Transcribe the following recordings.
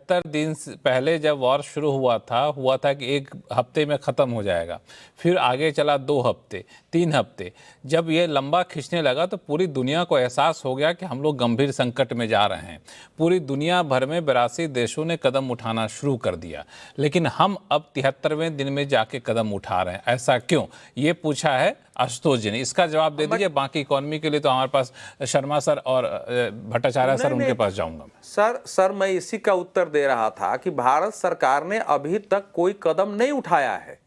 73 दिन पहले जब वॉर शुरू हुआ था कि 1 हफ्ते में ख़त्म हो जाएगा, फिर आगे चला 2 हफ्ते, 3 हफ्ते। जब ये लंबा खींचने लगा तो पूरी दुनिया को एहसास हो गया कि हम लोग गंभीर संकट में जा रहे हैं। पूरी दुनिया भर में 82 देशों ने कदम उठाना शुरू कर दिया, लेकिन हम अब 73वें दिन में जाके कदम उठा रहे हैं। ऐसा क्यों? ये पूछा है आशुतोष जी ने। इसका जवाब दे दीजिए। बाकी इकोनॉमी के लिए तो हमारे पास शर्मा सर और भट्टाचार्य सर, उनके पास जाऊंगा मैं। सर मैं इसी का उत्तर दे रहा था कि भारत सरकार ने अभी तक कोई कदम नहीं उठाया है।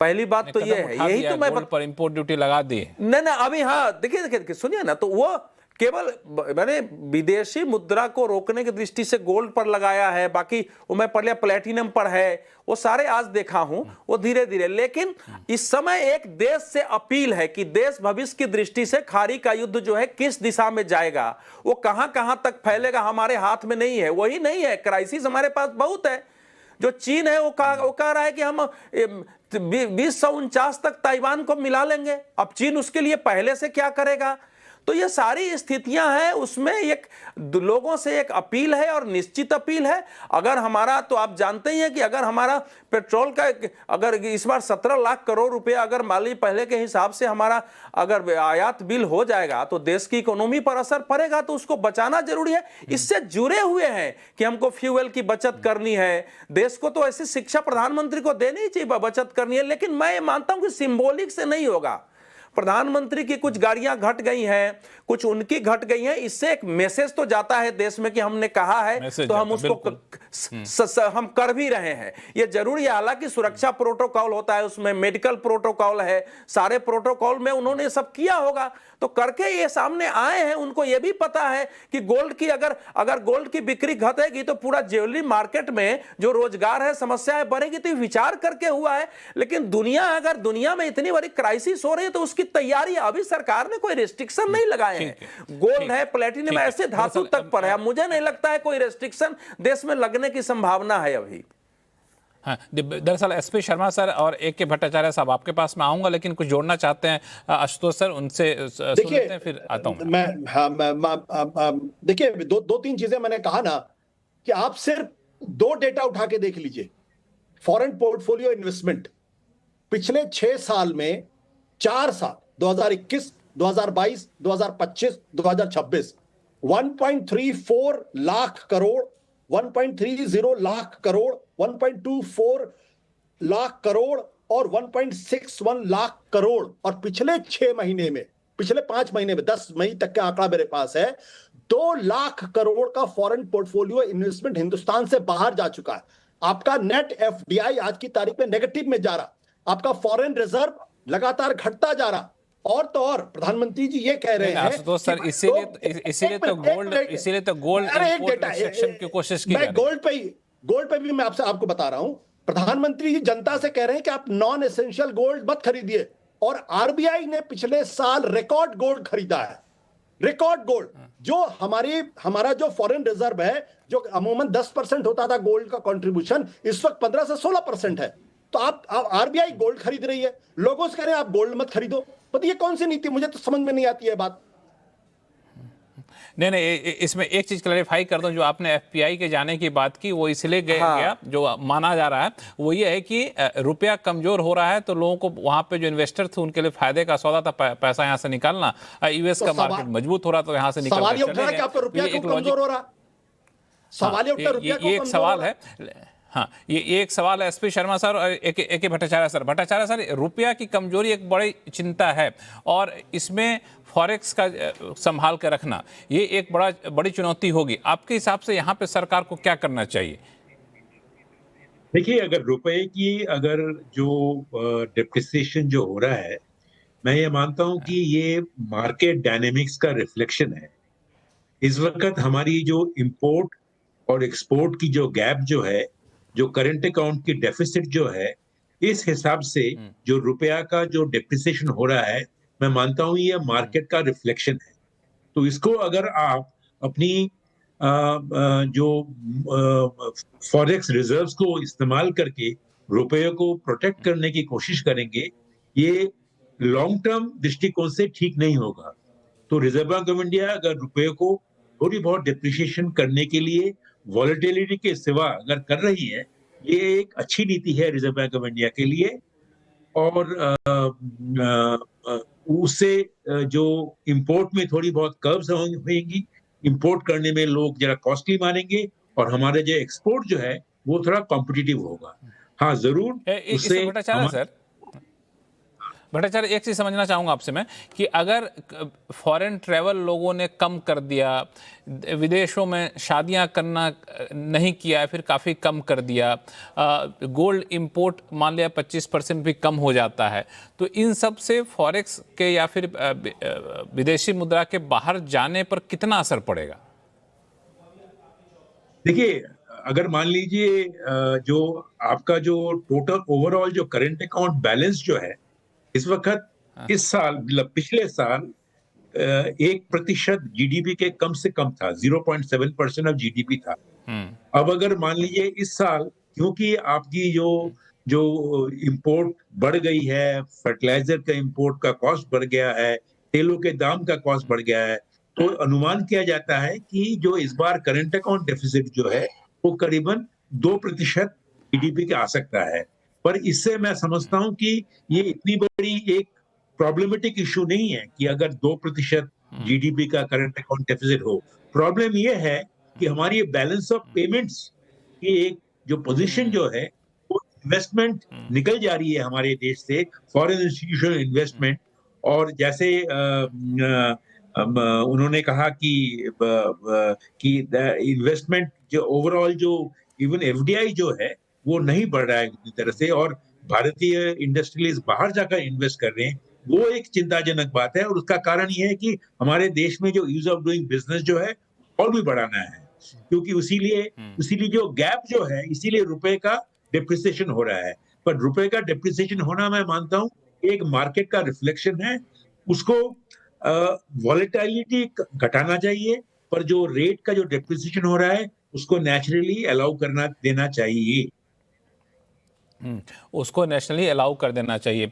पहली बात तो ये है, यही तो मैं पर इंपोर्ट ड्यूटी लगा दी नहीं अभी। हाँ देखिए सुनिए ना, तो वो केवल मैंने विदेशी मुद्रा को रोकने की दृष्टि से गोल्ड पर लगाया है, बाकी वो मैं पढ़ लिया प्लेटिनम पर है, वो सारे आज देखा हूं, वो धीरे धीरे। लेकिन इस समय एक देश से अपील है कि देश भविष्य की दृष्टि से खाड़ी का युद्ध जो है किस दिशा में जाएगा, वो कहां कहां तक फैलेगा, हमारे हाथ में नहीं है। वही नहीं है, क्राइसिस हमारे पास बहुत है। जो चीन है वो कह रहा है कि हम 2049 तक ताइवान को मिला लेंगे। अब चीन उसके लिए पहले से क्या करेगा? तो ये सारी स्थितियां हैं, उसमें एक लोगों से एक अपील है और निश्चित अपील है। अगर हमारा, तो आप जानते ही हैं कि अगर हमारा पेट्रोल का अगर इस बार 17 लाख करोड़ रुपया अगर माली पहले के हिसाब से हमारा अगर आयात बिल हो जाएगा तो देश की इकोनॉमी पर असर पड़ेगा, तो उसको बचाना जरूरी है। इससे जुड़े हुए हैं कि हमको फ्यूल की बचत करनी है, देश को तो ऐसी शिक्षा प्रधानमंत्री को देनी ही चाहिए, बचत करनी है। लेकिन मैं मानता हूं कि सिंबॉलिक से नहीं होगा। प्रधानमंत्री की कुछ गाड़ियां घट गई हैं, कुछ उनकी घट गई हैं, इससे एक मैसेज तो जाता है देश में कि हमने कहा है तो हम उसको हम कर भी रहे हैं। ये जरूरी है। हालांकि सुरक्षा प्रोटोकॉल होता है, उसमें मेडिकल प्रोटोकॉल है, सारे प्रोटोकॉल में उन्होंने सब किया होगा, तो करके ये सामने आए हैं। उनको ये भी पता है कि गोल्ड की अगर गोल्ड की बिक्री घटेगी तो पूरा ज्वेलरी मार्केट में जो रोजगार है, समस्याएं बढ़ेगी, तो विचार करके हुआ है। लेकिन अगर दुनिया में इतनी बड़ी क्राइसिस हो रही है तो उसकी तैयारी, अभी सरकार ने कोई रेस्ट्रिक्शन नहीं लगाए हैं। गोल्ड है, प्लेटिनम, ऐसे धातु तक पर है। मुझे नहीं लगता है कोई रेस्ट्रिक्शन देश में लगने की संभावना है अभी। हाँ, दरअसल एसपी शर्मा सर और के भट्टाचार्य साहब आपके पास मैं आऊंगा, लेकिन कुछ जोड़ना चाहते हैं आशुतोष सर, उनसे सुन लेते हैं, फिर आता हूं देखिए दो तीन चीजें मैंने कहा ना कि आप सिर्फ 2 डेटा उठा के देख लीजिए। फॉरेन पोर्टफोलियो इन्वेस्टमेंट पिछले 6 साल में 4 साल 2021, 2022, 2025, 2026 1.34 लाख करोड़, 1.30 लाख करोड़, 1.24 लाख करोड़ और 1.61 लाख करोड़। और पिछले 6 महीने में, पिछले 5 महीने में, 10 मई तक का आंकड़ा मेरे पास है, 2 लाख करोड़ का फॉरेन पोर्टफोलियो इन्वेस्टमेंट हिंदुस्तान से बाहर जा चुका है। आपका नेट एफडीआई आज की तारीख में नेगेटिव में जा रहा, आपका फॉरेन रिजर्व लगातार घटता जा रहा। और तो और प्रधानमंत्री जी ये कह रहे हैं तो सर इसीलिए तो गोल्ड इंपोर्ट रिस्ट्रिक्शन की कोशिश की जा रही है। गोल्ड पे भी मैं आपको बता रहा हूं, प्रधानमंत्री जी जनता से कह रहे हैं कि आप नॉन एसेंशियल गोल्ड मत खरीदिए। और आरबीआई ने पिछले साल रिकॉर्ड गोल्ड खरीदा है, रिकॉर्ड गोल्ड। जो हमारा जो फॉरेन रिजर्व है, जो अमूमन 10% होता था गोल्ड का कंट्रीब्यूशन, इस वक्त 15 से 16% है। तो आप आरबीआई गोल्ड खरीद रही है, लोगों से कह रहे हैं आप गोल्ड मत खरीदो। तो ये कौन सी नीति? मुझे तो समझ में नहीं आती है बात। नहीं, इसमें एक चीज क्लैरिफाई कर दूं, जो आपने एफपीआई के जाने की बात की वो इसलिए गया जो माना जा रहा है वो ये है कि रुपया कमजोर हो रहा है, तो लोगों को वहां पे जो इन्वेस्टर थे उनके लिए फायदे का सौदा था पैसा यहां से निकालना। यूएस का मार्केट मजबूत हो रहा तो यहां से निकल सवाल ये उठ रहा है कि आपका रुपया क्यों कमजोर हो रहा? सवाल ये उठता है रुपया क्यों कमजोर हो रहा है? हाँ, ये एक सवाल है एसपी शर्मा सर और के भट्टाचार्य सर, रुपया की कमजोरी एक बड़ी चिंता है और इसमें फॉरेक्स का संभाल कर रखना ये एक बड़ी चुनौती होगी। आपके हिसाब से यहाँ पे सरकार को क्या करना चाहिए? देखिए, अगर रुपए की जो डेप्रिसिएशन जो हो रहा है, मैं ये मानता हूं कि ये मार्केट डायनेमिक्स का रिफ्लेक्शन है। इस वक्त हमारी जो इंपोर्ट और एक्सपोर्ट की जो गैप जो है, जो करंट अकाउंट की डेफिसिट जो है, इस हिसाब से जो रुपया का जो डेप्रिसिएशन हो रहा है, मैं मानता हूं ये मार्केट का रिफ्लेक्शन है। तो इसको अगर आप अपनी जो फॉरेक्स रिजर्व्स को इस्तेमाल करके रुपये को प्रोटेक्ट करने की कोशिश करेंगे, ये लॉन्ग टर्म दृष्टिकोण से ठीक नहीं होगा। तो रिजर्व बैंक ऑफ इंडिया अगर रुपये को थोड़ी बहुत डिप्रिशिएशन करने के लिए वॉलेटिलिटी के सिवा अगर कर रही है, ये एक अच्छी नीति है रिजर्व बैंक ऑफ इंडिया के लिए। और उससे जो इंपोर्ट में थोड़ी बहुत कर्व्स होंगी, इंपोर्ट करने में लोग जरा कॉस्टली मानेंगे और हमारे जो एक्सपोर्ट जो है वो थोड़ा कॉम्पिटिटिव होगा। हाँ जरूर उससे भट्टाचार्य, एक चीज समझना चाहूंगा आपसे मैं कि अगर फॉरेन ट्रैवल लोगों ने कम कर दिया, विदेशों में शादियां करना नहीं किया, फिर काफ़ी कम कर दिया, गोल्ड इंपोर्ट मान लिया 25% भी कम हो जाता है, तो इन सब से फॉरेक्स के या फिर विदेशी मुद्रा के बाहर जाने पर कितना असर पड़ेगा? देखिए, अगर मान लीजिए जो आपका जो टोटल ओवरऑल जो करंट अकाउंट बैलेंस जो है इस वक्त इस साल मतलब पिछले साल 1% जीडीपी के कम से कम था, 0.7% ऑफ जीडीपी था। अब अगर मान लीजिए इस साल क्योंकि आपकी जो इंपोर्ट बढ़ गई है, फर्टिलाइजर का इंपोर्ट का कॉस्ट बढ़ गया है, तेलों के दाम का कॉस्ट बढ़ गया है, तो अनुमान किया जाता है कि जो इस बार करंट अकाउंट डेफिसिट जो है वो करीबन 2% जीडीपी का आ सकता है। पर इससे मैं समझता हूं कि ये इतनी बड़ी एक प्रॉब्लमेटिक इशू नहीं है कि अगर 2% जीडीपी का करंट अकाउंट डेफिसिट हो। प्रॉब्लम ये है कि हमारी बैलेंस ऑफ पेमेंट्स की एक जो पोजीशन जो है वो इन्वेस्टमेंट निकल जा रही है हमारे देश से, फॉरेन इंस्टीट्यूशनल इन्वेस्टमेंट। और जैसे उन्होंने कहा कि इन्वेस्टमेंट जो ओवरऑल जो इवन एफडीआई जो है वो नहीं बढ़ रहा है इतनी तरह से, और भारतीय इंडस्ट्रियलिस्ट बाहर जाकर इन्वेस्ट कर रहे हैं, वो एक चिंताजनक बात है। और उसका कारण ये है कि हमारे देश में जो ईज ऑफ डूइंग बिजनेस जो है और भी बढ़ाना है, क्योंकि उसीलिए जो गैप जो है, इसीलिए रुपए का डिप्रिसिएशन हो रहा है। पर रुपए का डिप्रिसिएशन होना मैं मानता हूं एक मार्केट का रिफ्लेक्शन है, उसको वॉलेटिलिटी घटाना चाहिए, पर जो रेट का जो डिप्रिसिएशन हो रहा है उसको नेचुरली अलाउ करना देना चाहिए। उसको नेशनली अलाउ कर देना चाहिए।